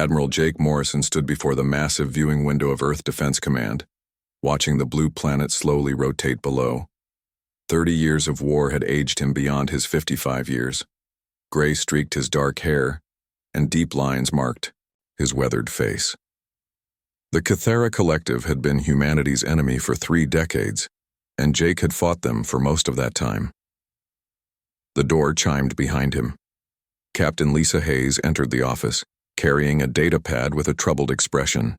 Admiral Jake Morrison stood before the massive viewing window of Earth Defense Command, watching the blue planet slowly rotate below. 30 years of war had aged him beyond his 55 years. Gray streaked his dark hair, and deep lines marked his weathered face. The Kythera Collective had been humanity's enemy for 3 decades, and Jake had fought them for most of that time. The door chimed behind him. Captain Lisa Hayes entered the office, carrying a data pad with a troubled expression.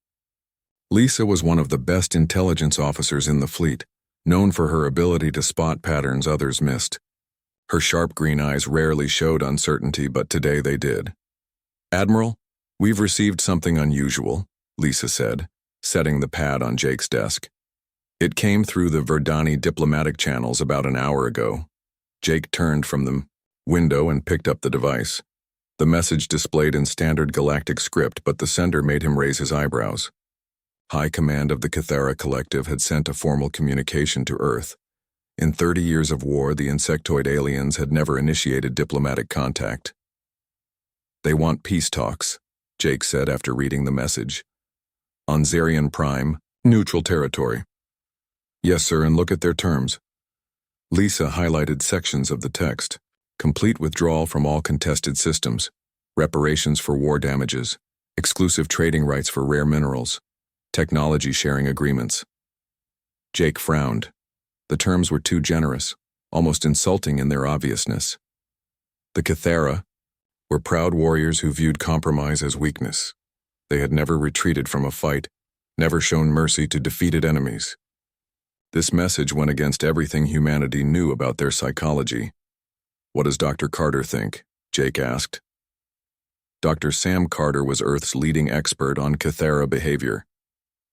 Lisa was one of the best intelligence officers in the fleet, known for her ability to spot patterns others missed. Her sharp green eyes rarely showed uncertainty, but today they did. "Admiral, we've received something unusual," Lisa said, setting the pad on Jake's desk. "It came through the Verdani diplomatic channels about an hour ago." Jake turned from the window and picked up the device. The message displayed in standard galactic script, but the sender made him raise his eyebrows. High Command of the Kythera Collective had sent a formal communication to Earth. In 30 years of war, the insectoid aliens had never initiated diplomatic contact. "They want peace talks," Jake said after reading the message. "On Zarian Prime, neutral territory." "Yes, sir, and look at their terms." Lisa highlighted sections of the text. Complete withdrawal from all contested systems, reparations for war damages, exclusive trading rights for rare minerals, technology sharing agreements. Jake frowned. The terms were too generous, almost insulting in their obviousness. The Kythera were proud warriors who viewed compromise as weakness. They had never retreated from a fight, never shown mercy to defeated enemies. This message went against everything humanity knew about their psychology. "What does Dr. Carter think?" Jake asked. Dr. Sam Carter was Earth's leading expert on Kythera behavior.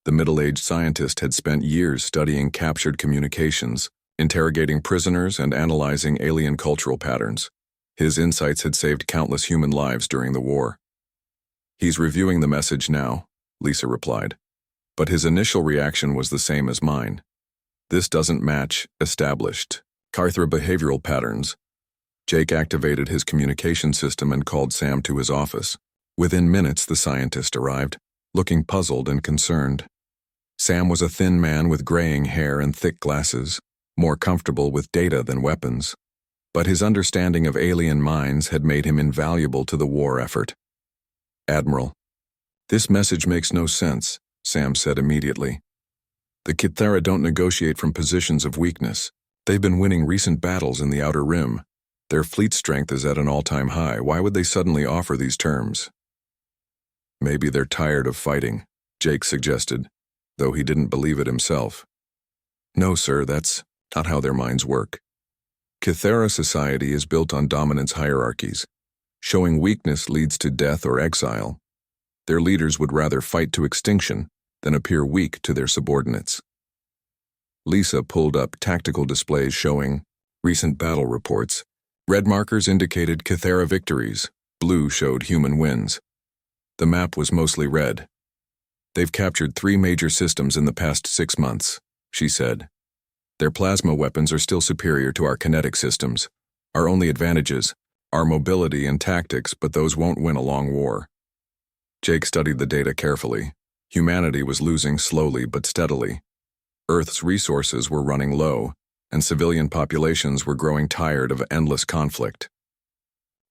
The middle-aged scientist had spent years studying captured communications, interrogating prisoners, and analyzing alien cultural patterns. His insights had saved countless human lives during the war. "He's reviewing the message now," Lisa replied. But his initial reaction was the same as mine. "This doesn't match established Kythera behavioral patterns." Jake activated his communication system and called Sam to his office. Within minutes, the scientist arrived, looking puzzled and concerned. Sam was a thin man with graying hair and thick glasses, more comfortable with data than weapons. But his understanding of alien minds had made him invaluable to the war effort. "Admiral, this message makes no sense," Sam said immediately. "The Kythera don't negotiate from positions of weakness. They've been winning recent battles in the Outer Rim. Their fleet strength is at an all-time high. Why would they suddenly offer these terms?" "Maybe they're tired of fighting," Jake suggested, though he didn't believe it himself. "No, sir, that's not how their minds work. Kythera society is built on dominance hierarchies. Showing weakness leads to death or exile. Their leaders would rather fight to extinction than appear weak to their subordinates." Lisa pulled up tactical displays showing recent battle reports. Red markers indicated Kythera victories, blue showed human wins. The map was mostly red. "They've captured 3 major systems in the past 6 months," she said. "Their plasma weapons are still superior to our kinetic systems. Our only advantages are mobility and tactics, but those won't win a long war." Jake studied the data carefully. Humanity was losing slowly but steadily. Earth's resources were running low, and civilian populations were growing tired of endless conflict.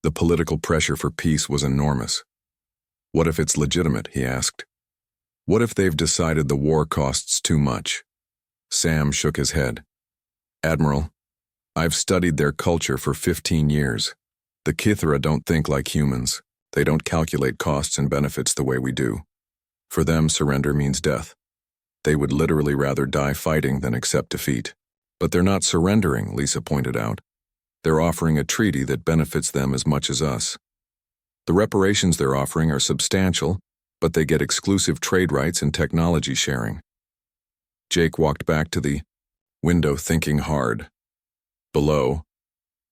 The political pressure for peace was enormous. "What if it's legitimate?" he asked. "What if they've decided the war costs too much?" Sam shook his head. "Admiral, I've studied their culture for 15 years. The Kythera don't think like humans. They don't calculate costs and benefits the way we do. For them, surrender means death. They would literally rather die fighting than accept defeat. But they're not surrendering," Lisa pointed out. "They're offering a treaty that benefits them as much as us. The reparations they're offering are substantial, but they get exclusive trade rights and technology sharing." Jake walked back to the window thinking hard. Below,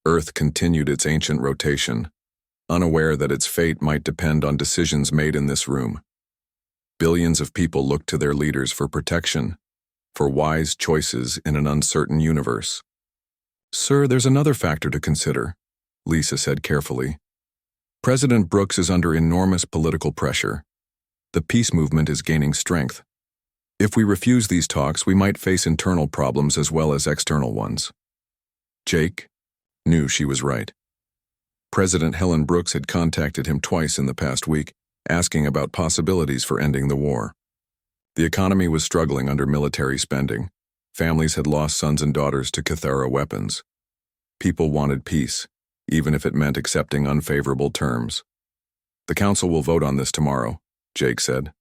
Earth continued its ancient rotation, unaware that its fate might depend on decisions made in this room. Billions of people looked to their leaders for protection, for wise choices in an uncertain universe. "Sir, there's another factor to consider," Lisa said carefully. "President Brooks is under enormous political pressure. The peace movement is gaining strength. If we refuse these talks, we might face internal problems as well as external ones. Jake knew she was right. President Helen Brooks had contacted him twice in the past week, asking about possibilities for ending the war. The economy was struggling under military spending. Families had lost sons and daughters to Cathara weapons. People wanted peace, even if it meant accepting unfavorable terms. The council will vote on this tomorrow, Jake said.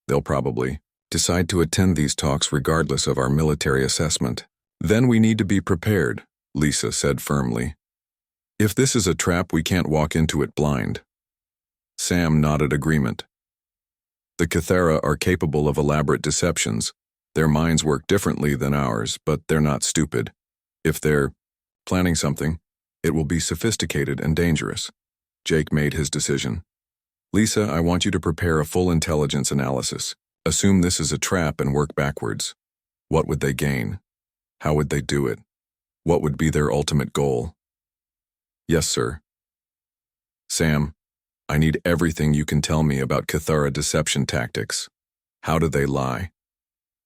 They'll probably decide to attend these talks regardless of our military assessment. Then we need to be prepared, Lisa said firmly. If this is a trap, we can't walk into it blind. Sam nodded agreement. The Cathara are capable of elaborate deceptions. Their minds work differently than ours, but they're not stupid. If they're planning something, it will be sophisticated and dangerous. Jake made his decision. Lisa, I want you to prepare a full intelligence analysis. Assume this is a trap and work backwards. What would they gain? How would they do it? What would be their ultimate goal? Yes, sir. Sam, I need everything you can tell me about Cathara deception tactics. How do they lie?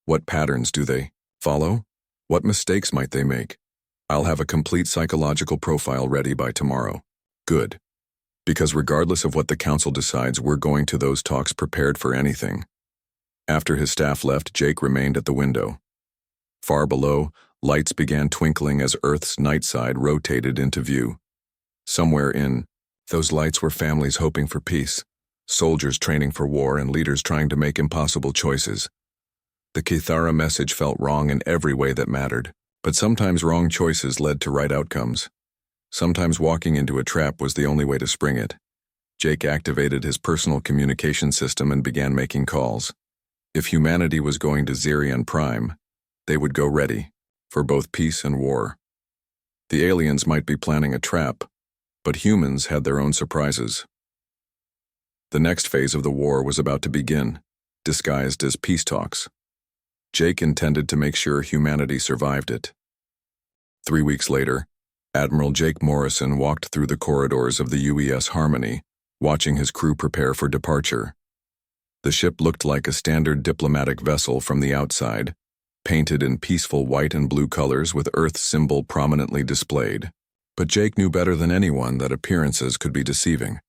What patterns do they follow? What mistakes might they make? I'll have a complete psychological profile ready by tomorrow. Good. Because regardless of what the council decides, we're going to those talks prepared for anything. After his staff left, Jake remained at the window. Far below, lights began twinkling as Earth's night side rotated into view. Somewhere in those lights were families hoping for peace, soldiers training for war, and leaders trying to make impossible choices. The Cathara message felt wrong in every way that mattered, but sometimes wrong choices led to right outcomes. Sometimes walking into a trap was the only way to spring it. Jake activated his personal communication system and began making calls. If humanity was going to Zirion Prime, they would go ready for both peace and war. The aliens might be planning a trap, but humans had their own surprises. The next phase of the war was about to begin, disguised as peace talks. Jake intended to make sure humanity survived it. 3 weeks later, Admiral Jake Morrison walked through the corridors of the UES Harmony, watching his crew prepare for departure. The ship looked like a standard diplomatic vessel from the outside, painted in peaceful white and blue colors with Earth's symbol prominently displayed. But Jake knew better than anyone that appearances could be deceiving.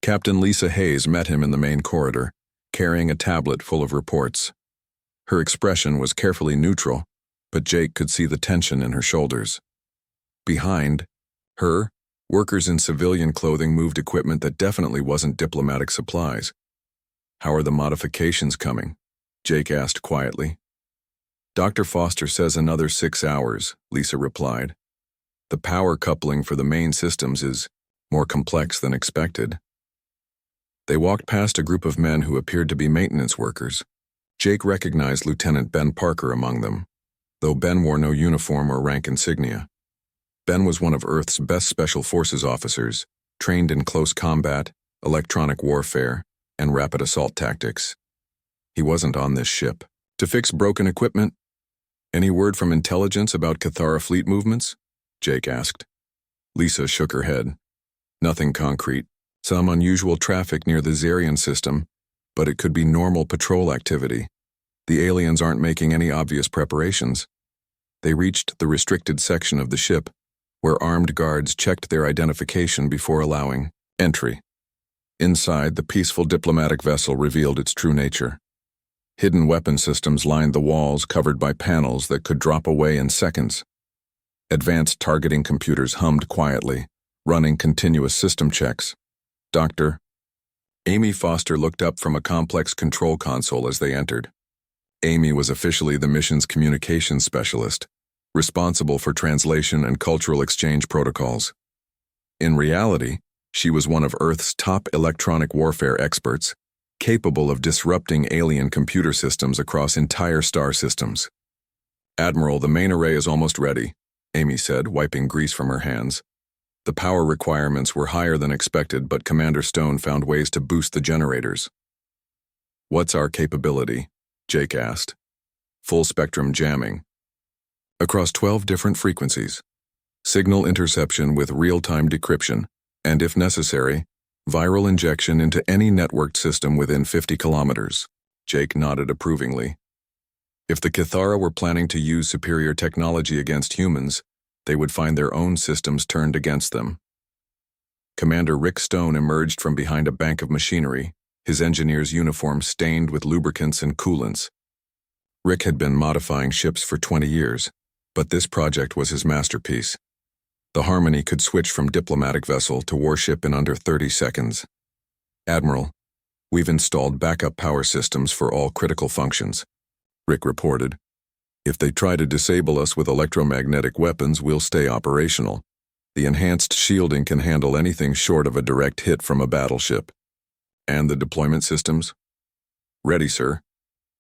Captain Lisa Hayes met him in the main corridor, carrying a tablet full of reports. Her expression was carefully neutral, but Jake could see the tension in her shoulders. Behind her, workers in civilian clothing moved equipment that definitely wasn't diplomatic supplies. How are the modifications coming? Jake asked quietly. Dr. Foster says another 6 hours, Lisa replied. The power coupling for the main systems is more complex than expected. They walked past a group of men who appeared to be maintenance workers. Jake recognized Lieutenant Ben Parker among them, though Ben wore no uniform or rank insignia. Ben was one of Earth's best special forces officers, trained in close combat, electronic warfare, and rapid assault tactics. He wasn't on this ship to fix broken equipment. Any word from intelligence about Cathara fleet movements? Jake asked. Lisa shook her head. Nothing concrete. Some unusual traffic near the Zirion system, but it could be normal patrol activity. The aliens aren't making any obvious preparations. They reached the restricted section of the ship, where armed guards checked their identification before allowing entry. Inside, the peaceful diplomatic vessel revealed its true nature. Hidden weapon systems lined the walls, covered by panels that could drop away in seconds. Advanced targeting computers hummed quietly, running continuous system checks. Dr. Amy Foster looked up from a complex control console as they entered. Amy was officially the mission's communications specialist, responsible for translation and cultural exchange protocols. In reality, she was one of Earth's top electronic warfare experts, capable of disrupting alien computer systems across entire star systems. Admiral, the main array is almost ready, Amy said, wiping grease from her hands. The power requirements were higher than expected, but Commander Stone found ways to boost the generators. What's our capability? Jake asked. Full spectrum jamming. Across 12 different frequencies. Signal interception with real-time decryption, and if necessary, Viral injection into any networked system within 50 kilometers. Jake nodded approvingly. If the Kithara were planning to use superior technology against humans, they would find their own systems turned against them. Commander Rick Stone emerged from behind a bank of machinery, his engineer's uniform stained with lubricants and coolants. Rick had been modifying ships for 20 years, but this project was his masterpiece. The Harmony could switch from diplomatic vessel to warship in under 30 seconds. Admiral, we've installed backup power systems for all critical functions, Rick reported. If they try to disable us with electromagnetic weapons, we'll stay operational. The enhanced shielding can handle anything short of a direct hit from a battleship. And the deployment systems? Ready, sir.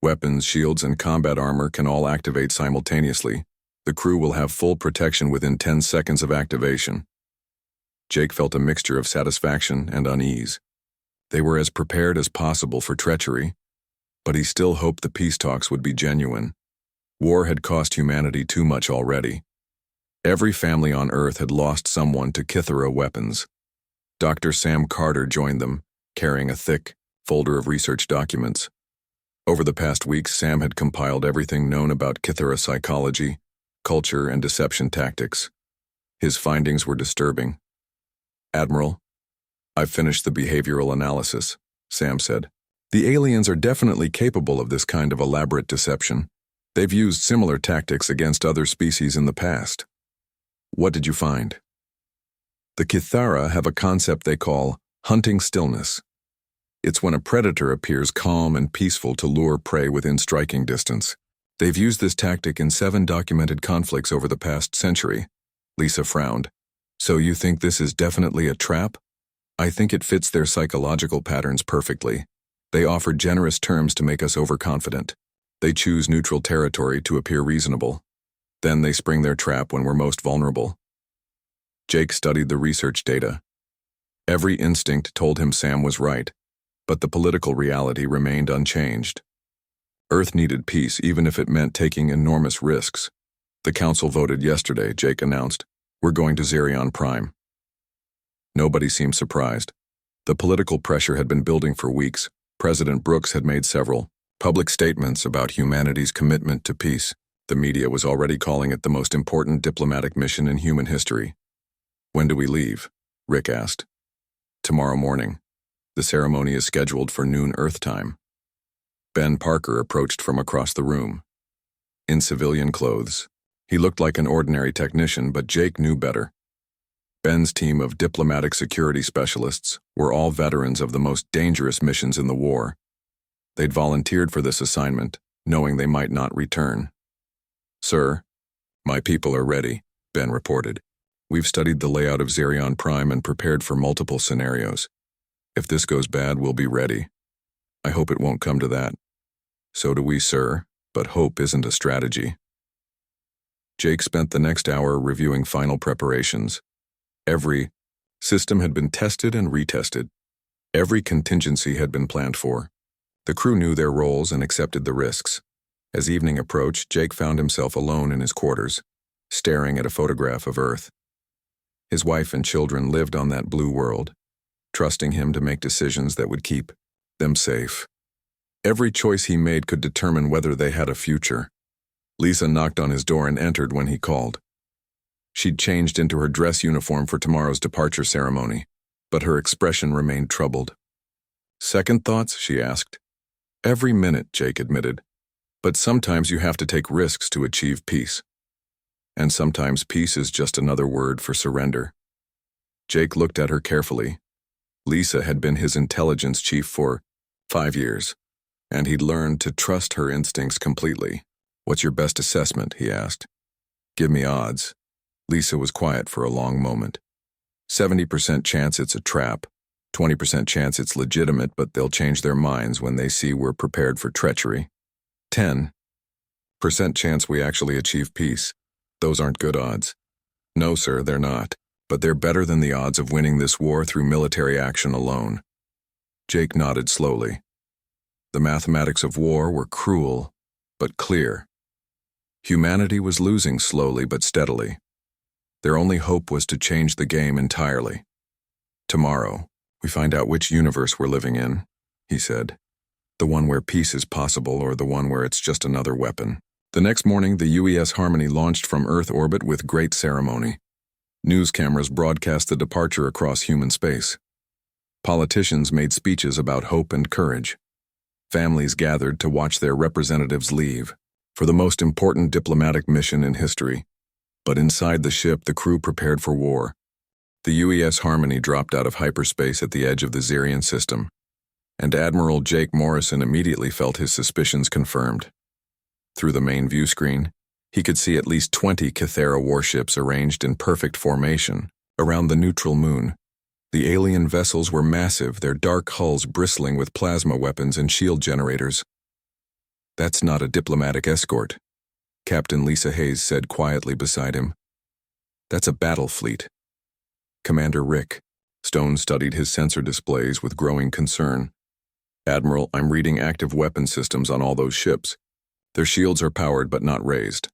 Weapons, shields, and combat armor can all activate simultaneously. The crew will have full protection within 10 seconds of activation. Jake felt a mixture of satisfaction and unease. They were as prepared as possible for treachery, but he still hoped the peace talks would be genuine. War had cost humanity too much already. Every family on Earth had lost someone to Kithara weapons. Dr. Sam Carter joined them, carrying a thick folder of research documents. Over the past weeks, Sam had compiled everything known about Kithara psychology, culture, and deception tactics. His findings were disturbing. Admiral, I've finished the behavioral analysis, Sam said. The aliens are definitely capable of this kind of elaborate deception. They've used similar tactics against other species in the past. What did you find? The Kithara have a concept they call hunting stillness. It's when a predator appears calm and peaceful to lure prey within striking distance. They've used this tactic in 7 documented conflicts over the past century. Lisa frowned. So you think this is definitely a trap? I think it fits their psychological patterns perfectly. They offer generous terms to make us overconfident. They choose neutral territory to appear reasonable. Then they spring their trap when we're most vulnerable. Jake studied the research data. Every instinct told him Sam was right, but the political reality remained unchanged. Earth needed peace even if it meant taking enormous risks. The council voted yesterday, Jake announced. We're going to Xerion Prime. Nobody seemed surprised. The political pressure had been building for weeks. President Brooks had made several public statements about humanity's commitment to peace. The media was already calling it the most important diplomatic mission in human history. When do we leave? Rick asked. Tomorrow morning. The ceremony is scheduled for noon Earth time. Ben Parker approached from across the room. In civilian clothes. He looked like an ordinary technician, but Jake knew better. Ben's team of diplomatic security specialists were all veterans of the most dangerous missions in the war. They'd volunteered for this assignment, knowing they might not return. Sir, my people are ready, Ben reported. We've studied the layout of Xerion Prime and prepared for multiple scenarios. If this goes bad, we'll be ready. I hope it won't come to that. So do we, sir, but hope isn't a strategy. Jake spent the next hour reviewing final preparations. Every system had been tested and retested. Every contingency had been planned for. The crew knew their roles and accepted the risks. As evening approached, Jake found himself alone in his quarters, staring at a photograph of Earth. His wife and children lived on that blue world, trusting him to make decisions that would keep them safe. Every choice he made could determine whether they had a future. Lisa knocked on his door and entered when he called. She'd changed into her dress uniform for tomorrow's departure ceremony, but her expression remained troubled. Second thoughts? She asked. Every minute, Jake admitted. But sometimes you have to take risks to achieve peace. And sometimes peace is just another word for surrender. Jake looked at her carefully. Lisa had been his intelligence chief for 5 years, and he'd learned to trust her instincts completely. What's your best assessment? He asked. Give me odds. Lisa was quiet for a long moment. 70% chance it's a trap, 20% chance it's legitimate, but they'll change their minds when they see we're prepared for treachery. 10% chance we actually achieve peace. Those aren't good odds. No, sir, they're not. But they're better than the odds of winning this war through military action alone. Jake nodded slowly. The mathematics of war were cruel, but clear. Humanity was losing slowly but steadily. Their only hope was to change the game entirely. Tomorrow, We find out which universe we're living in, he said. The one where peace is possible or the one where it's just another weapon. The next morning, the UES Harmony launched from Earth orbit with great ceremony. News cameras broadcast the departure across human space. Politicians made speeches about hope and courage. Families gathered to watch their representatives leave for the most important diplomatic mission in history. But inside the ship, the crew prepared for war. The UES Harmony dropped out of hyperspace at the edge of the Xerian system, and Admiral Jake Morrison immediately felt his suspicions confirmed. Through the main view screen, he could see at least 20 Kythera warships arranged in perfect formation around the neutral moon. The alien vessels were massive, their dark hulls bristling with plasma weapons and shield generators. "That's not a diplomatic escort," Captain Lisa Hayes said quietly beside him. "That's a battle fleet." Commander Rick Stone studied his sensor displays with growing concern. "Admiral, I'm reading active weapon systems on all those ships. Their shields are powered but not raised.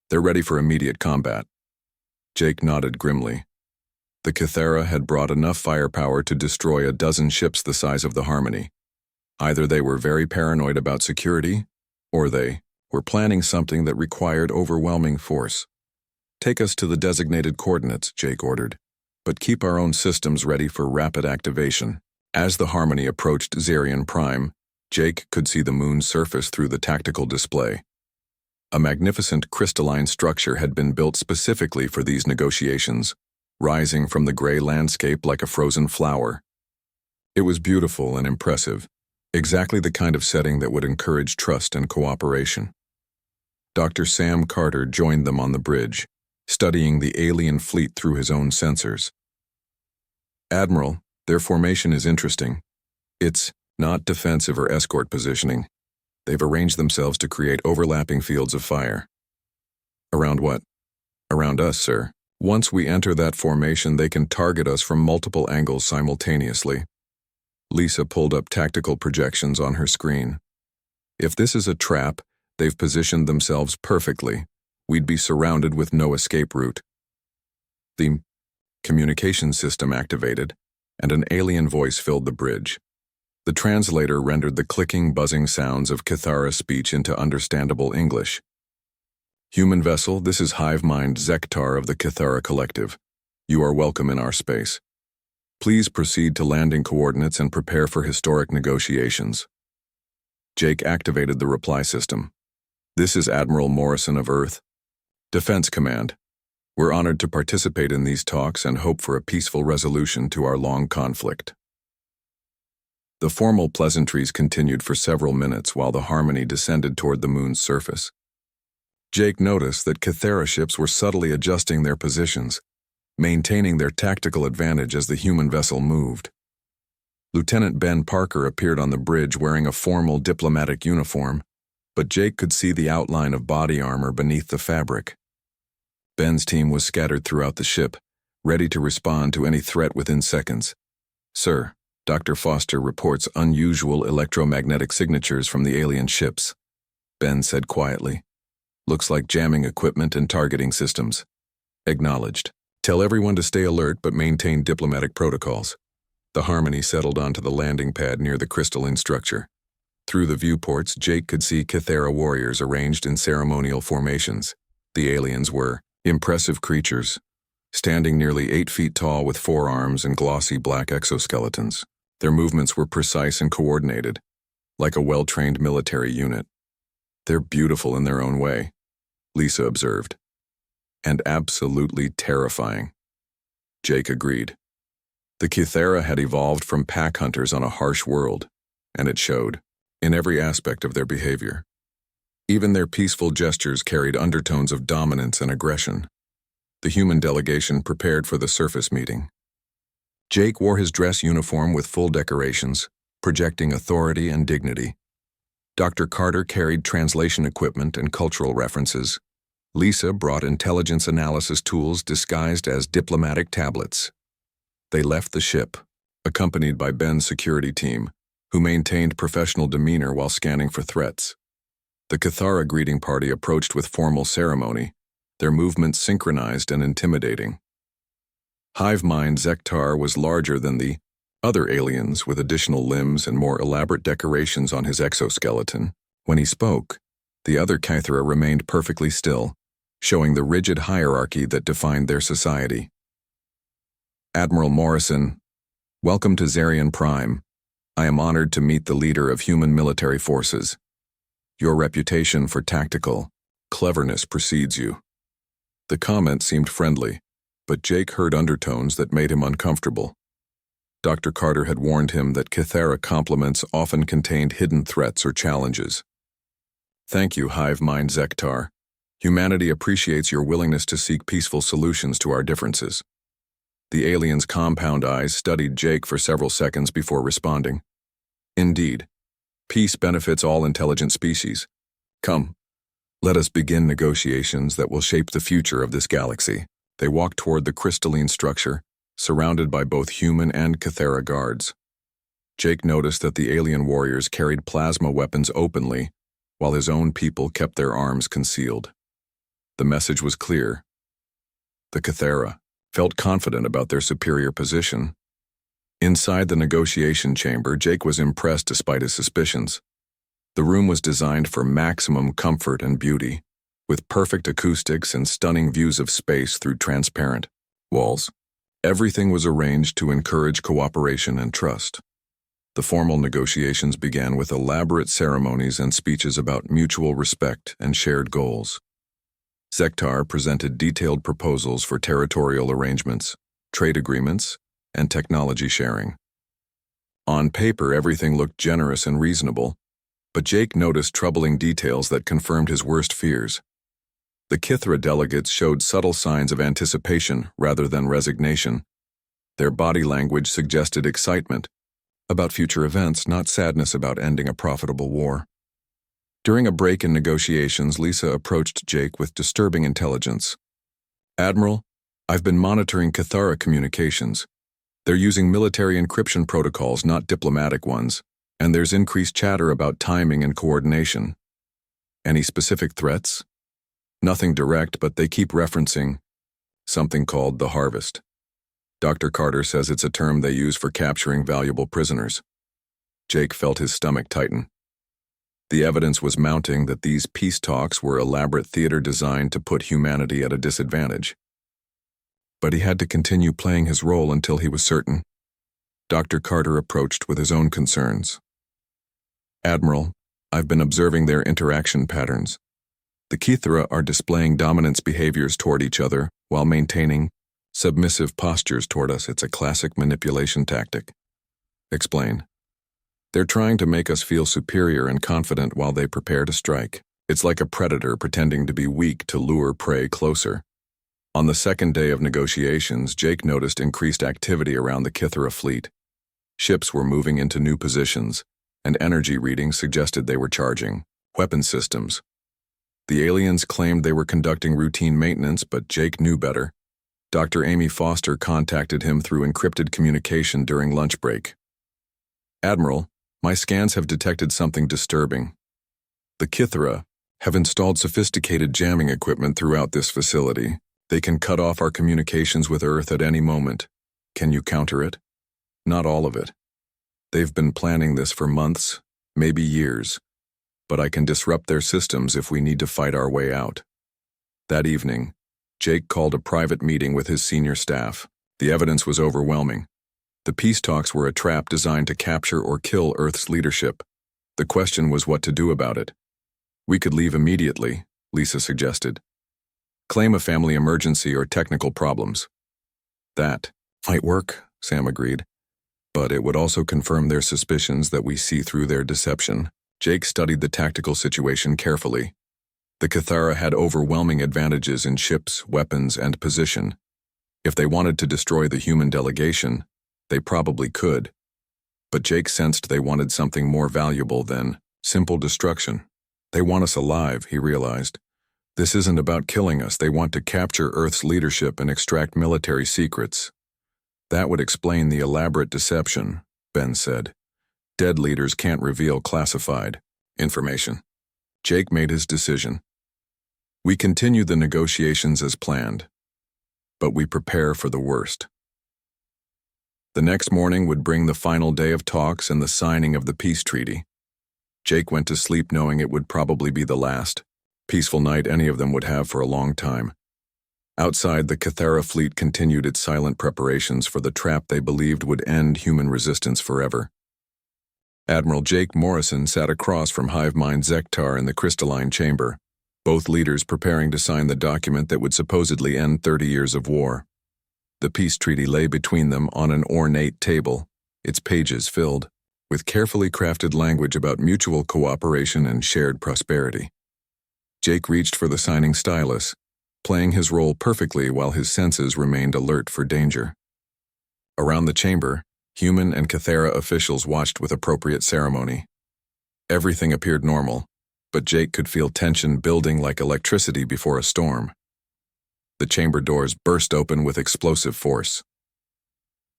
They're ready for immediate combat." Jake nodded grimly. The Kythera had brought enough firepower to destroy a dozen ships the size of the Harmony. Either they were very paranoid about security, or they were planning something that required overwhelming force. "Take us to the designated coordinates," Jake ordered, "but keep our own systems ready for rapid activation." As the Harmony approached Xerian Prime, Jake could see the moon's surface through the tactical display. A magnificent crystalline structure had been built specifically for these negotiations, rising from the gray landscape like a frozen flower. It was beautiful and impressive, exactly the kind of setting that would encourage trust and cooperation. Dr. Sam Carter joined them on the bridge, studying the alien fleet through his own sensors. "Admiral, their formation is interesting. It's not defensive or escort positioning. They've arranged themselves to create overlapping fields of fire." "Around what?" "Around us, sir. Once we enter that formation, they can target us from multiple angles simultaneously." Lisa pulled up tactical projections on her screen. "If this is a trap, they've positioned themselves perfectly. We'd be surrounded with no escape route." The communication system activated, and an alien voice filled the bridge. The translator rendered the clicking, buzzing sounds of Kythera speech into understandable English. "Human vessel, this is Hive Mind Zektar of the Kythera Collective. You are welcome in our space. Please proceed to landing coordinates and prepare for historic negotiations." Jake activated the reply system. "This is Admiral Morrison of Earth. Defense Command. We're honored to participate in these talks and hope for a peaceful resolution to our long conflict." The formal pleasantries continued for several minutes while the Harmony descended toward the moon's surface. Jake noticed that Kythera ships were subtly adjusting their positions, maintaining their tactical advantage as the human vessel moved. Lieutenant Ben Parker appeared on the bridge wearing a formal diplomatic uniform, but Jake could see the outline of body armor beneath the fabric. Ben's team was scattered throughout the ship, ready to respond to any threat within seconds. "Sir, Dr. Foster reports unusual electromagnetic signatures from the alien ships," Ben said quietly. "Looks like jamming equipment and targeting systems." "Acknowledged. Tell everyone to stay alert but maintain diplomatic protocols." The Harmony settled onto the landing pad near the crystalline structure. Through the viewports, Jake could see Kythera warriors arranged in ceremonial formations. The aliens were impressive creatures, standing nearly 8 feet tall with 4 arms and glossy black exoskeletons. Their movements were precise and coordinated, like a well-trained military unit. "They're beautiful in their own way," Lisa observed. "And absolutely terrifying," Jake agreed. The Kythera had evolved from pack hunters on a harsh world, and it showed in every aspect of their behavior. Even their peaceful gestures carried undertones of dominance and aggression. The human delegation prepared for the surface meeting. Jake wore his dress uniform with full decorations, projecting authority and dignity. Dr. Carter carried translation equipment and cultural references. Lisa brought intelligence analysis tools disguised as diplomatic tablets. They left the ship, accompanied by Ben's security team, who maintained professional demeanor while scanning for threats. The Kythera greeting party approached with formal ceremony, their movements synchronized and intimidating. Hive Mind Zektar was larger than the Other aliens with additional limbs and more elaborate decorations on his exoskeleton. When he spoke, the other Kythera remained perfectly still, showing the rigid hierarchy that defined their society. Admiral Morrison, welcome to Zarian Prime. I am honored to meet the leader of human military forces. Your reputation for tactical cleverness precedes you. The comment seemed friendly, but Jake heard undertones that made him uncomfortable. Dr. Carter had warned him that Kythera compliments often contained hidden threats or challenges. Thank you, Hive Mind Zektar. Humanity appreciates your willingness to seek peaceful solutions to our differences. The alien's compound eyes studied Jake for several seconds before responding. Indeed, peace benefits all intelligent species. Come, let us begin negotiations that will shape the future of this galaxy. They walked toward the crystalline structure, surrounded by both human and Kythera guards. Jake noticed that the alien warriors carried plasma weapons openly, while his own people kept their arms concealed. The message was clear. The Kythera felt confident about their superior position. Inside the negotiation chamber, Jake was impressed despite his suspicions. The room was designed for maximum comfort and beauty, with perfect acoustics and stunning views of space through transparent walls. Everything was arranged to encourage cooperation and trust. The formal negotiations began with elaborate ceremonies and speeches about mutual respect and shared goals. Zektar presented detailed proposals for territorial arrangements, trade agreements, and technology sharing. On paper, everything looked generous and reasonable, but Jake noticed troubling details that confirmed his worst fears. The Kythera delegates showed subtle signs of anticipation rather than resignation. Their body language suggested excitement about future events, not sadness about ending a profitable war. During a break in negotiations, Lisa approached Jake with disturbing intelligence. Admiral, I've been monitoring Kythera communications. They're using military encryption protocols, not diplomatic ones, and there's increased chatter about timing and coordination. Any specific threats? Nothing direct, but they keep referencing something called the harvest. Dr. Carter says it's a term they use for capturing valuable prisoners. Jake felt his stomach tighten. The evidence was mounting that these peace talks were elaborate theater designed to put humanity at a disadvantage. But he had to continue playing his role until he was certain. Dr. Carter approached with his own concerns. Admiral, I've been observing their interaction patterns. The Kythera are displaying dominance behaviors toward each other while maintaining submissive postures toward us. It's a classic manipulation tactic. Explain. They're trying to make us feel superior and confident while they prepare to strike. It's like a predator pretending to be weak to lure prey closer. On the second day of negotiations, Jake noticed increased activity around the Kythera fleet. Ships were moving into new positions, and energy readings suggested they were charging weapon systems. The aliens claimed they were conducting routine maintenance, but Jake knew better. Dr. Amy Foster contacted him through encrypted communication during lunch break. Admiral, my scans have detected something disturbing. The Kythera have installed sophisticated jamming equipment throughout this facility. They can cut off our communications with Earth at any moment. Can you counter it? Not all of it. They've been planning this for months, maybe years, but I can disrupt their systems if we need to fight our way out. That evening, Jake called a private meeting with his senior staff. The evidence was overwhelming. The peace talks were a trap designed to capture or kill Earth's leadership. The question was what to do about it. We could leave immediately, Lisa suggested. Claim a family emergency or technical problems. That might work, Sam agreed. But it would also confirm their suspicions that we see through their deception. Jake studied the tactical situation carefully. The Kythera had overwhelming advantages in ships, weapons, and position. If they wanted to destroy the human delegation, they probably could. But Jake sensed they wanted something more valuable than simple destruction. They want us alive, he realized. This isn't about killing us. They want to capture Earth's leadership and extract military secrets. That would explain the elaborate deception, Ben said. Dead leaders can't reveal classified information. Jake made his decision. We continue the negotiations as planned, but we prepare for the worst. The next morning would bring the final day of talks and the signing of the peace treaty. Jake went to sleep knowing it would probably be the last peaceful night any of them would have for a long time. Outside, the Cathara fleet continued its silent preparations for the trap they believed would end human resistance forever. Admiral Jake Morrison sat across from Hive Mind Zektar in the crystalline chamber, both leaders preparing to sign the document that would supposedly end 30 years of war. The peace treaty lay between them on an ornate table, its pages filled with carefully crafted language about mutual cooperation and shared prosperity. Jake reached for the signing stylus, playing his role perfectly while his senses remained alert for danger. Around the chamber, human and Cathara officials watched with appropriate ceremony. Everything appeared normal, but Jake could feel tension building like electricity before a storm. The chamber doors burst open with explosive force.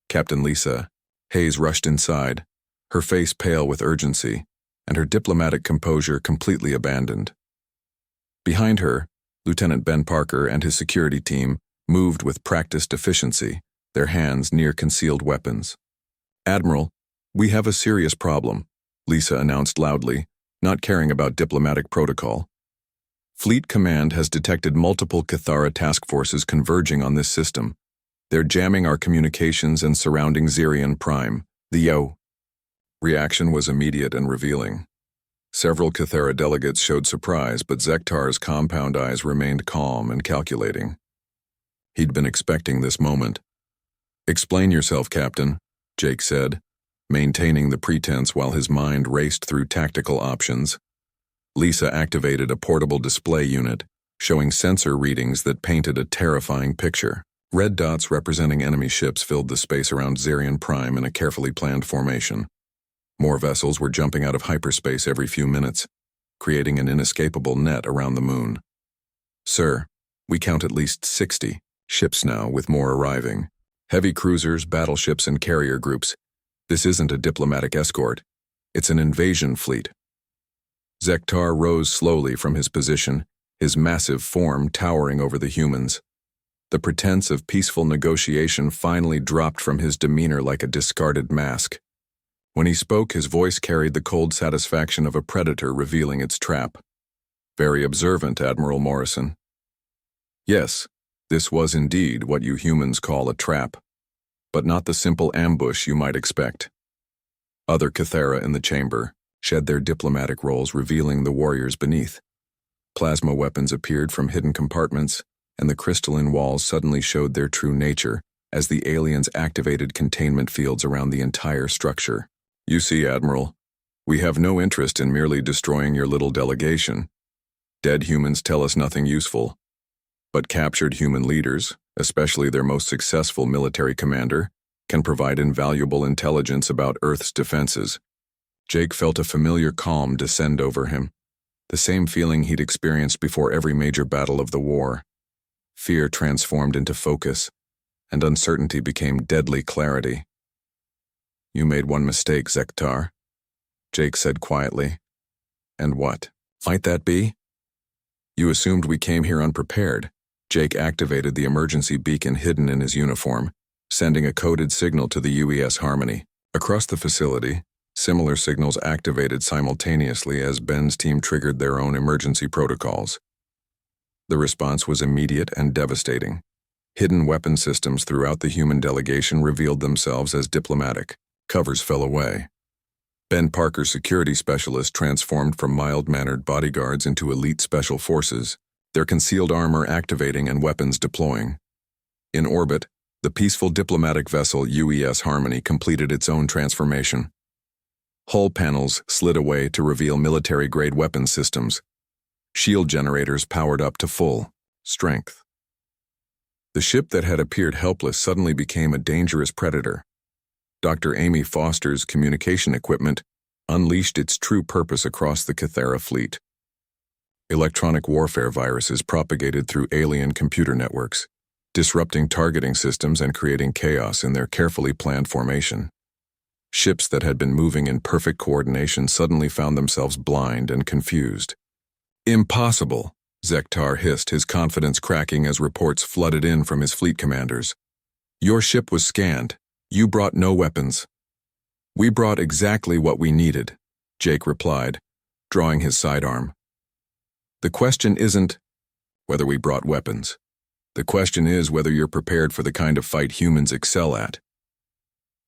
Captain Lisa Hayes rushed inside, her face pale with urgency, and her diplomatic composure completely abandoned. Behind her, Lieutenant Ben Parker and his security team moved with practiced efficiency, their hands near concealed weapons. "Admiral, we have a serious problem," Lisa announced loudly, not caring about diplomatic protocol. "Fleet Command has detected multiple Cathara task forces converging on this system. They're jamming our communications and surrounding Zirion Prime, the Yo." Reaction was immediate and revealing. Several Cathara delegates showed surprise, but Zektar's compound eyes remained calm and calculating. He'd been expecting this moment. "Explain yourself, Captain," Jake said, maintaining the pretense while his mind raced through tactical options. Lisa activated a portable display unit, showing sensor readings that painted a terrifying picture. Red dots representing enemy ships filled the space around Zirion Prime in a carefully planned formation. More vessels were jumping out of hyperspace every few minutes, creating an inescapable net around the moon. "Sir, we count at least 60 ships now, with more arriving. Heavy cruisers, battleships, and carrier groups. This isn't a diplomatic escort. It's an invasion fleet." Zektar rose slowly from his position, his massive form towering over the humans. The pretense of peaceful negotiation finally dropped from his demeanor like a discarded mask. When he spoke, his voice carried the cold satisfaction of a predator revealing its trap. "Very observant, Admiral Morrison. Yes, this was indeed what you humans call a trap, but not the simple ambush you might expect." Other Cathara in the chamber shed their diplomatic roles, revealing the warriors beneath. Plasma weapons appeared from hidden compartments, and the crystalline walls suddenly showed their true nature as the aliens activated containment fields around the entire structure. "You see, Admiral, we have no interest in merely destroying your little delegation. Dead humans tell us nothing useful. But captured human leaders, especially their most successful military commander, can provide invaluable intelligence about Earth's defenses." Jake felt a familiar calm descend over him, the same feeling he'd experienced before every major battle of the war. Fear transformed into focus, and uncertainty became deadly clarity. "You made one mistake, Zektar," Jake said quietly. "And what might that be?" "You assumed we came here unprepared." Jake activated the emergency beacon hidden in his uniform, sending a coded signal to the UES Harmony. Across the facility, similar signals activated simultaneously as Ben's team triggered their own emergency protocols. The response was immediate and devastating. Hidden weapon systems throughout the human delegation revealed themselves as diplomatic. Covers fell away. Ben Parker's security specialists transformed from mild-mannered bodyguards into elite special forces, their concealed armor activating and weapons deploying. In orbit, the peaceful diplomatic vessel UES Harmony completed its own transformation. Hull panels slid away to reveal military-grade weapon systems. Shield generators powered up to full strength. The ship that had appeared helpless suddenly became a dangerous predator. Dr. Amy Foster's communication equipment unleashed its true purpose across the Cathara fleet. Electronic warfare viruses propagated through alien computer networks, disrupting targeting systems and creating chaos in their carefully planned formation. Ships that had been moving in perfect coordination suddenly found themselves blind and confused. "Impossible," Zektar hissed, his confidence cracking as reports flooded in from his fleet commanders. "Your ship was scanned. "You brought no weapons." "We brought exactly what we needed," Jake replied, drawing his sidearm. "The question isn't whether we brought weapons. The question is whether you're prepared for the kind of fight humans excel at."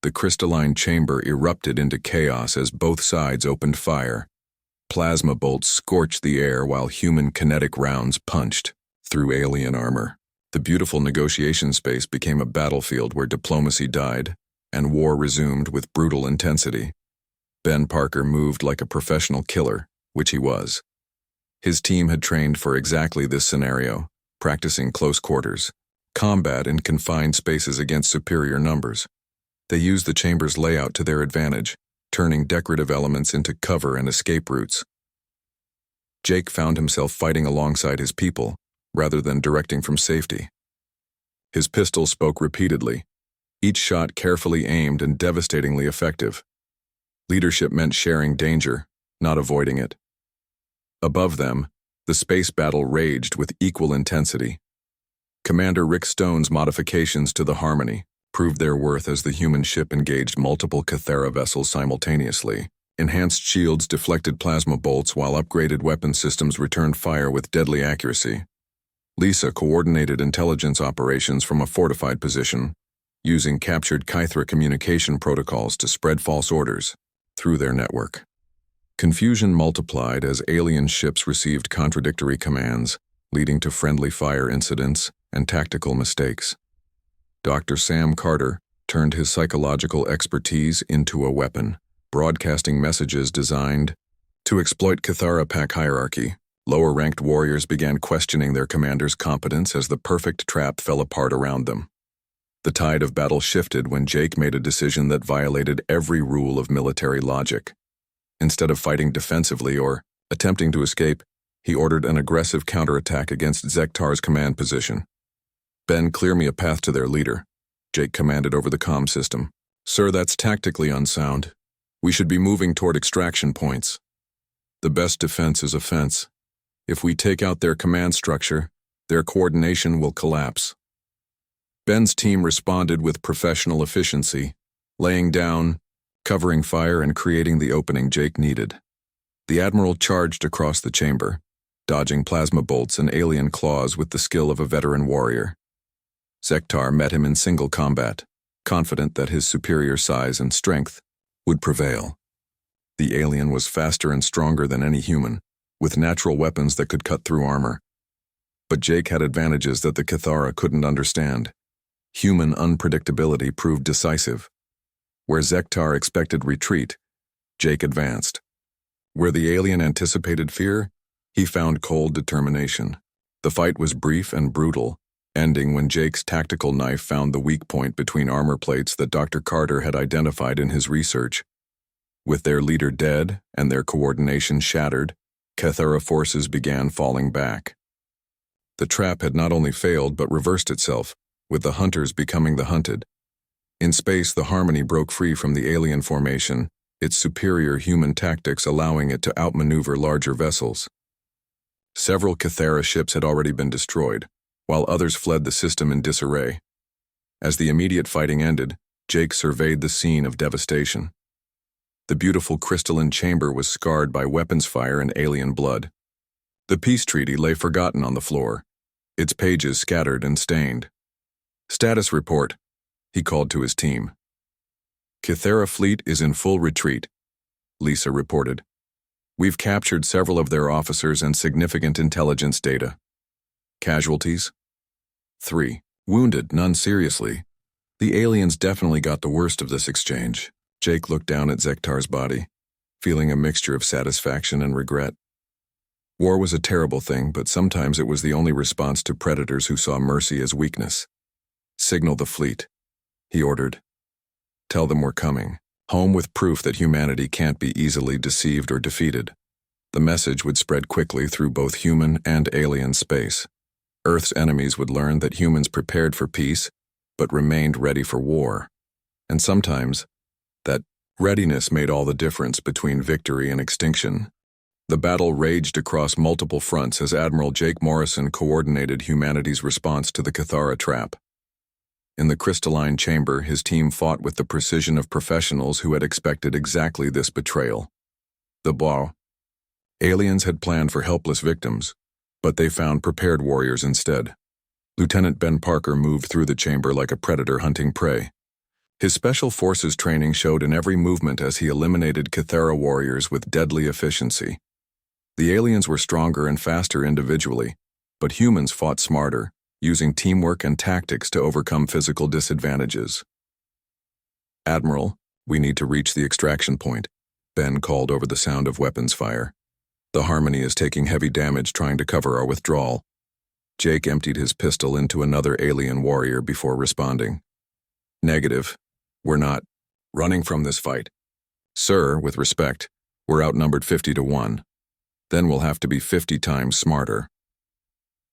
The crystalline chamber erupted into chaos as both sides opened fire. Plasma bolts scorched the air while human kinetic rounds punched through alien armor. The beautiful negotiation space became a battlefield where diplomacy died and war resumed with brutal intensity. Ben Parker moved like a professional killer, which he was. His team had trained for exactly this scenario, practicing close quarters, combat in confined spaces against superior numbers. They used the chamber's layout to their advantage, turning decorative elements into cover and escape routes. Jake found himself fighting alongside his people, rather than directing from safety. His pistol spoke repeatedly, each shot carefully aimed and devastatingly effective. Leadership meant sharing danger, not avoiding it. Above them, the space battle raged with equal intensity. Commander Rick Stone's modifications to the Harmony proved their worth as the human ship engaged multiple Cathera vessels simultaneously. Enhanced shields deflected plasma bolts while upgraded weapon systems returned fire with deadly accuracy. Lisa coordinated intelligence operations from a fortified position, using captured Kythra communication protocols to spread false orders through their network. Confusion multiplied as alien ships received contradictory commands, leading to friendly fire incidents and tactical mistakes. Dr. Sam Carter turned his psychological expertise into a weapon, broadcasting messages designed to exploit Cathara pack hierarchy. Lower-ranked warriors began questioning their commander's competence as the perfect trap fell apart around them. The tide of battle shifted when Jake made a decision that violated every rule of military logic. Instead of fighting defensively or attempting to escape, he ordered an aggressive counterattack against Zektar's command position. "Ben, clear me a path to their leader," Jake commanded over the comm system. "Sir, that's tactically unsound. We should be moving toward extraction points. The best defense is offense. If we take out their command structure, their coordination will collapse." Ben's team responded with professional efficiency, laying down, covering fire, and creating the opening Jake needed. The Admiral charged across the chamber, dodging plasma bolts and alien claws with the skill of a veteran warrior. Zektar met him in single combat, confident that his superior size and strength would prevail. The alien was faster and stronger than any human, with natural weapons that could cut through armor. But Jake had advantages that the Cathara couldn't understand. Human unpredictability proved decisive. Where Zektar expected retreat, Jake advanced. Where the alien anticipated fear, he found cold determination. The fight was brief and brutal, ending when Jake's tactical knife found the weak point between armor plates that Dr. Carter had identified in his research. With their leader dead and their coordination shattered, Cathara forces began falling back. The trap had not only failed but reversed itself, with the hunters becoming the hunted. In space, the Harmony broke free from the alien formation, its superior human tactics allowing it to outmaneuver larger vessels. Several Cathera ships had already been destroyed, while others fled the system in disarray. As the immediate fighting ended, Jake surveyed the scene of devastation. The beautiful crystalline chamber was scarred by weapons fire and alien blood. The peace treaty lay forgotten on the floor, its pages scattered and stained. "Status report," he called to his team. "Cathera fleet is in full retreat," Lisa reported. "We've captured several of their officers and significant intelligence data. Casualties? 3. Wounded, none seriously. The aliens definitely got the worst of this exchange." Jake looked down at Zektar's body, feeling a mixture of satisfaction and regret. War was a terrible thing, but sometimes it was the only response to predators who saw mercy as weakness. "Signal the fleet," he ordered. "Tell them we're coming, home with proof that humanity can't be easily deceived or defeated." The message would spread quickly through both human and alien space. Earth's enemies would learn that humans prepared for peace, but remained ready for war. And sometimes, that readiness made all the difference between victory and extinction. The battle raged across multiple fronts as Admiral Jake Morrison coordinated humanity's response to the Cathara trap. In the crystalline chamber, his team fought with the precision of professionals who had expected exactly this betrayal. The Bow. Aliens had planned for helpless victims, but they found prepared warriors instead. Lieutenant Ben Parker moved through the chamber like a predator hunting prey. His special forces training showed in every movement as he eliminated Kythera warriors with deadly efficiency. The aliens were stronger and faster individually, but humans fought smarter, using teamwork and tactics to overcome physical disadvantages. "Admiral, we need to reach the extraction point," Ben called over the sound of weapons fire. "The Harmony is taking heavy damage trying to cover our withdrawal." Jake emptied his pistol into another alien warrior before responding. "Negative. We're not running from this fight. Sir, with respect, we're outnumbered 50-1. Then we'll have to be 50 times smarter."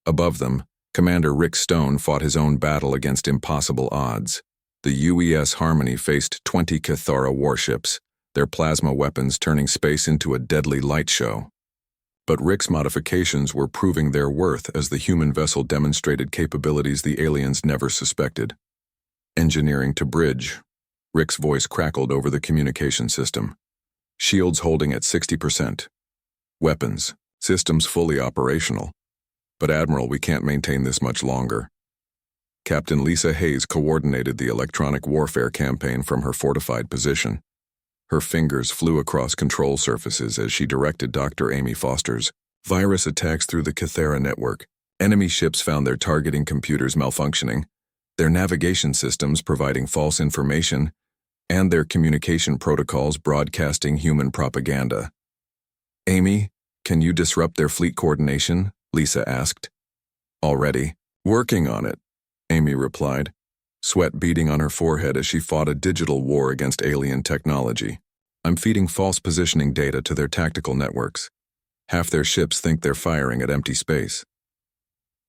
Above them, Commander Rick Stone fought his own battle against impossible odds. The UES Harmony faced 20 Kythera warships, their plasma weapons turning space into a deadly light show. But Rick's modifications were proving their worth as the human vessel demonstrated capabilities the aliens never suspected. "Engineering to bridge." Rick's voice crackled over the communication system. "Shields holding at 60%. Weapons, systems fully operational. But Admiral, we can't maintain this much longer." Captain Lisa Hayes coordinated the electronic warfare campaign from her fortified position. Her fingers flew across control surfaces as she directed Dr. Amy Foster's virus attacks through the Kythera network. Enemy ships found their targeting computers malfunctioning, their navigation systems providing false information, and their communication protocols broadcasting human propaganda. "Amy, can you disrupt their fleet coordination?" Lisa asked. "Already. Working on it," Amy replied, sweat beading on her forehead as she fought a digital war against alien technology. "I'm feeding false positioning data to their tactical networks. Half their ships think they're firing at empty space."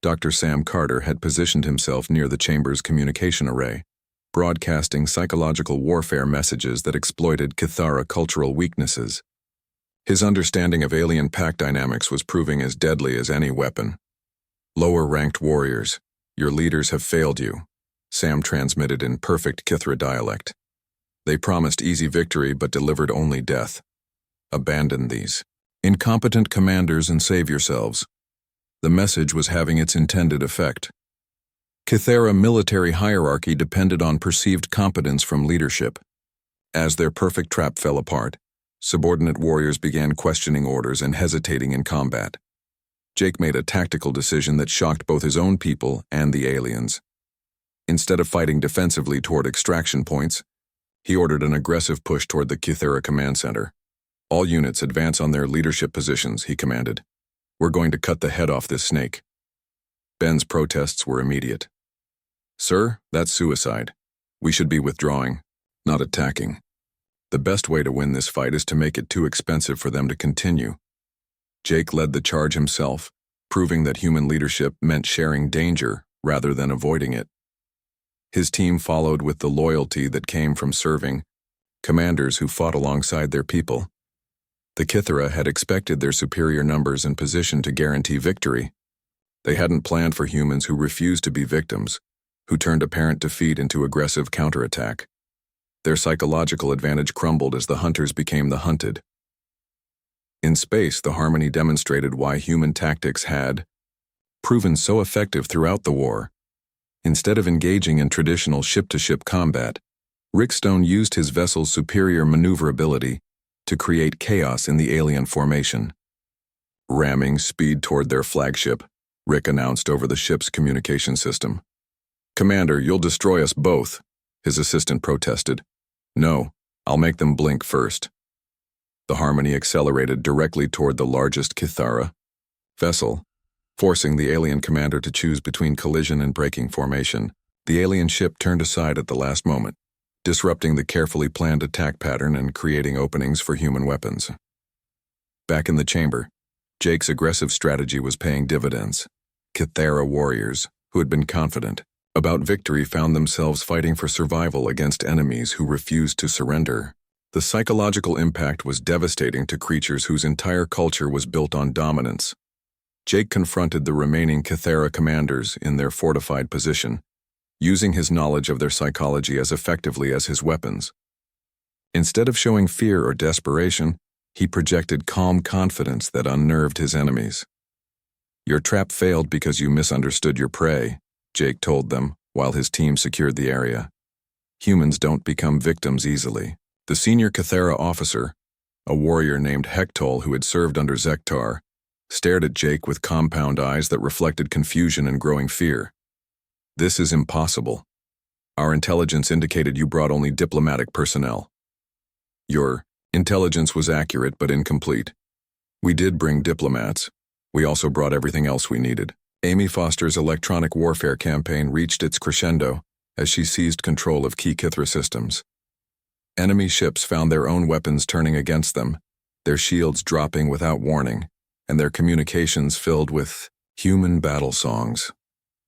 Dr. Sam Carter had positioned himself near the chamber's communication array, broadcasting psychological warfare messages that exploited Kythera cultural weaknesses. His understanding of alien pack dynamics was proving as deadly as any weapon. "Lower-ranked warriors, your leaders have failed you," Sam transmitted in perfect Kythera dialect. "They promised easy victory but delivered only death. Abandon these incompetent commanders and save yourselves." The message was having its intended effect. Kythera military hierarchy depended on perceived competence from leadership. As their perfect trap fell apart, subordinate warriors began questioning orders and hesitating in combat. Jake made a tactical decision that shocked both his own people and the aliens. Instead of fighting defensively toward extraction points, he ordered an aggressive push toward the Kythera command center. "All units advance on their leadership positions," he commanded. "We're going to cut the head off this snake." Ben's protests were immediate. "Sir, that's suicide. We should be withdrawing, not attacking. The best way to win this fight is to make it too expensive for them to continue." Jake led the charge himself, proving that human leadership meant sharing danger rather than avoiding it. His team followed with the loyalty that came from serving commanders who fought alongside their people. The Kythera had expected their superior numbers and position to guarantee victory. They hadn't planned for humans who refused to be victims, who turned apparent defeat into aggressive counterattack. Their psychological advantage crumbled as the hunters became the hunted. In space, the Harmony demonstrated why human tactics had proven so effective throughout the war. Instead of engaging in traditional ship-to-ship combat, Rick Stone used his vessel's superior maneuverability to create chaos in the alien formation. Ramming speed toward their flagship, Rick announced over the ship's communication system. "Commander, you'll destroy us both," his assistant protested. "No, I'll make them blink first." The Harmony accelerated directly toward the largest Kythera vessel, forcing the alien commander to choose between collision and braking formation. The alien ship turned aside at the last moment, disrupting the carefully planned attack pattern and creating openings for human weapons. Back in the chamber, Jake's aggressive strategy was paying dividends. Kythera warriors, who had been confident about victory, found themselves fighting for survival against enemies who refused to surrender. The psychological impact was devastating to creatures whose entire culture was built on dominance. Jake confronted the remaining Kythera commanders in their fortified position, using his knowledge of their psychology as effectively as his weapons. Instead of showing fear or desperation, he projected calm confidence that unnerved his enemies. "Your trap failed because you misunderstood your prey," Jake told them while his team secured the area. "Humans don't become victims easily." The senior Cathera officer, a warrior named Hectol who had served under Zektar, stared at Jake with compound eyes that reflected confusion and growing fear. "This is impossible. Our intelligence indicated you brought only diplomatic personnel." "Your intelligence was accurate but incomplete. We did bring diplomats. We also brought everything else we needed." Amy Foster's electronic warfare campaign reached its crescendo as she seized control of key Kithra systems. Enemy ships found their own weapons turning against them, their shields dropping without warning, and their communications filled with human battle songs.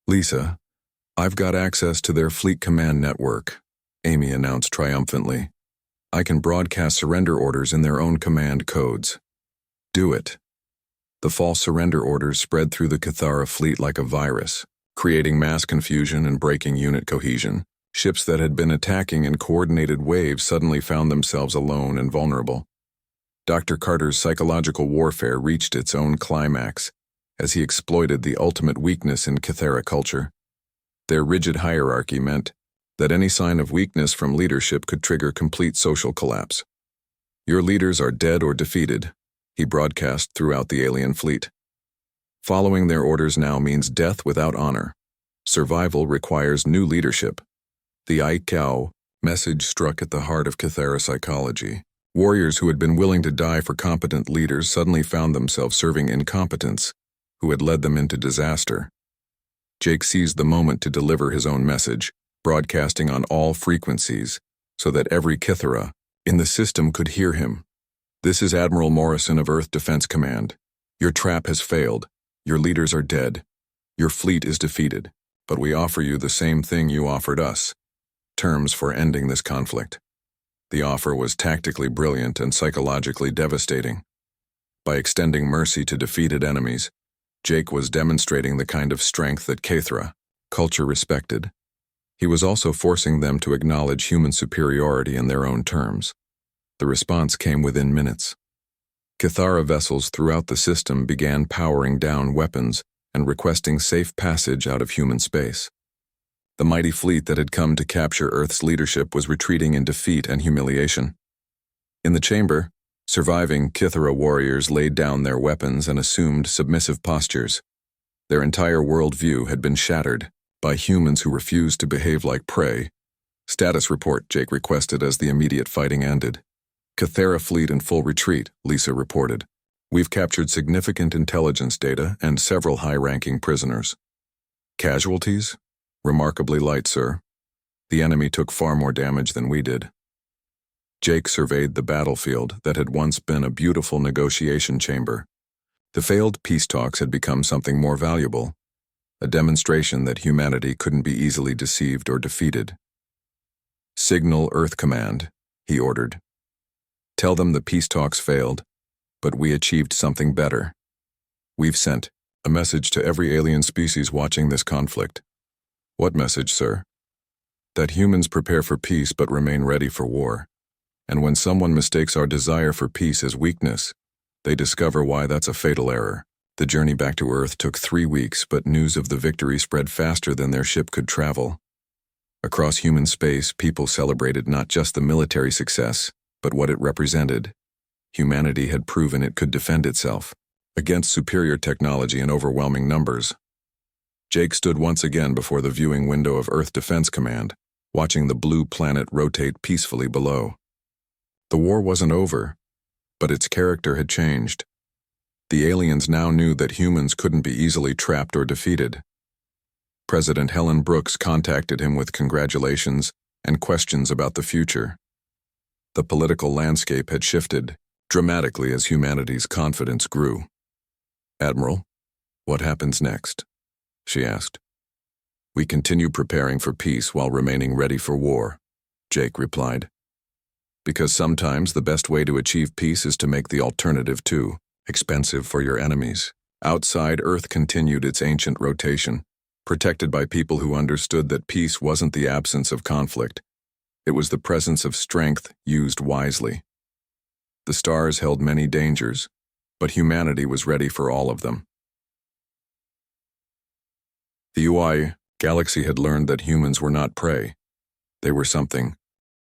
"Lisa, I've got access to their fleet command network," Amy announced triumphantly. "I can broadcast surrender orders in their own command codes." "Do it." The false surrender orders spread through the Cathara fleet like a virus, creating mass confusion and breaking unit cohesion. Ships that had been attacking in coordinated waves suddenly found themselves alone and vulnerable. Dr. Carter's psychological warfare reached its own climax as he exploited the ultimate weakness in Cathera culture. Their rigid hierarchy meant that any sign of weakness from leadership could trigger complete social collapse. "Your leaders are dead or defeated," he broadcast throughout the alien fleet. "Following their orders now means death without honor. Survival requires new leadership." The Aikau message struck at the heart of Cathera psychology. Warriors who had been willing to die for competent leaders suddenly found themselves serving incompetents who had led them into disaster. Jake seized the moment to deliver his own message, broadcasting on all frequencies so that every Kithera in the system could hear him. "This is Admiral Morrison of Earth Defense Command. Your trap has failed. Your leaders are dead. Your fleet is defeated. But we offer you the same thing you offered us: terms for ending this conflict." The offer was tactically brilliant and psychologically devastating. By extending mercy to defeated enemies, Jake was demonstrating the kind of strength that Cathra culture respected. He was also forcing them to acknowledge human superiority in their own terms. The response came within minutes. Cathara vessels throughout the system began powering down weapons and requesting safe passage out of human space. The mighty fleet that had come to capture Earth's leadership was retreating in defeat and humiliation. In the chamber, surviving Kithara warriors laid down their weapons and assumed submissive postures. Their entire worldview had been shattered by humans who refused to behave like prey. "Status report," Jake requested as the immediate fighting ended. "Cathera fleet in full retreat," Lisa reported. "We've captured significant intelligence data and several high-ranking prisoners." "Casualties?" "Remarkably light, sir. The enemy took far more damage than we did." Jake surveyed the battlefield that had once been a beautiful negotiation chamber. The failed peace talks had become something more valuable, a demonstration that humanity couldn't be easily deceived or defeated. "Signal Earth Command," he ordered. "Tell them the peace talks failed, but we achieved something better. We've sent a message to every alien species watching this conflict." "What message, sir?" "That humans prepare for peace but remain ready for war. And when someone mistakes our desire for peace as weakness, they discover why that's a fatal error." The journey back to Earth took 3 weeks, but news of the victory spread faster than their ship could travel. Across human space, people celebrated not just the military success, but what it represented. Humanity had proven it could defend itself against superior technology in overwhelming numbers. Jake stood once again before the viewing window of Earth Defense Command, watching the blue planet rotate peacefully below. The war wasn't over, but its character had changed. The aliens now knew that humans couldn't be easily trapped or defeated. President Helen Brooks contacted him with congratulations and questions about the future. The political landscape had shifted dramatically as humanity's confidence grew. "Admiral, what happens next?" she asked. "We continue preparing for peace while remaining ready for war," Jake replied. "Because sometimes the best way to achieve peace is to make the alternative too expensive for your enemies." Outside, Earth continued its ancient rotation. protected by people who understood that peace wasn't the absence of conflict. It was the presence of strength used wisely. The stars held many dangers, but humanity was ready for all of them. The UI galaxy had learned that humans were not prey. They were something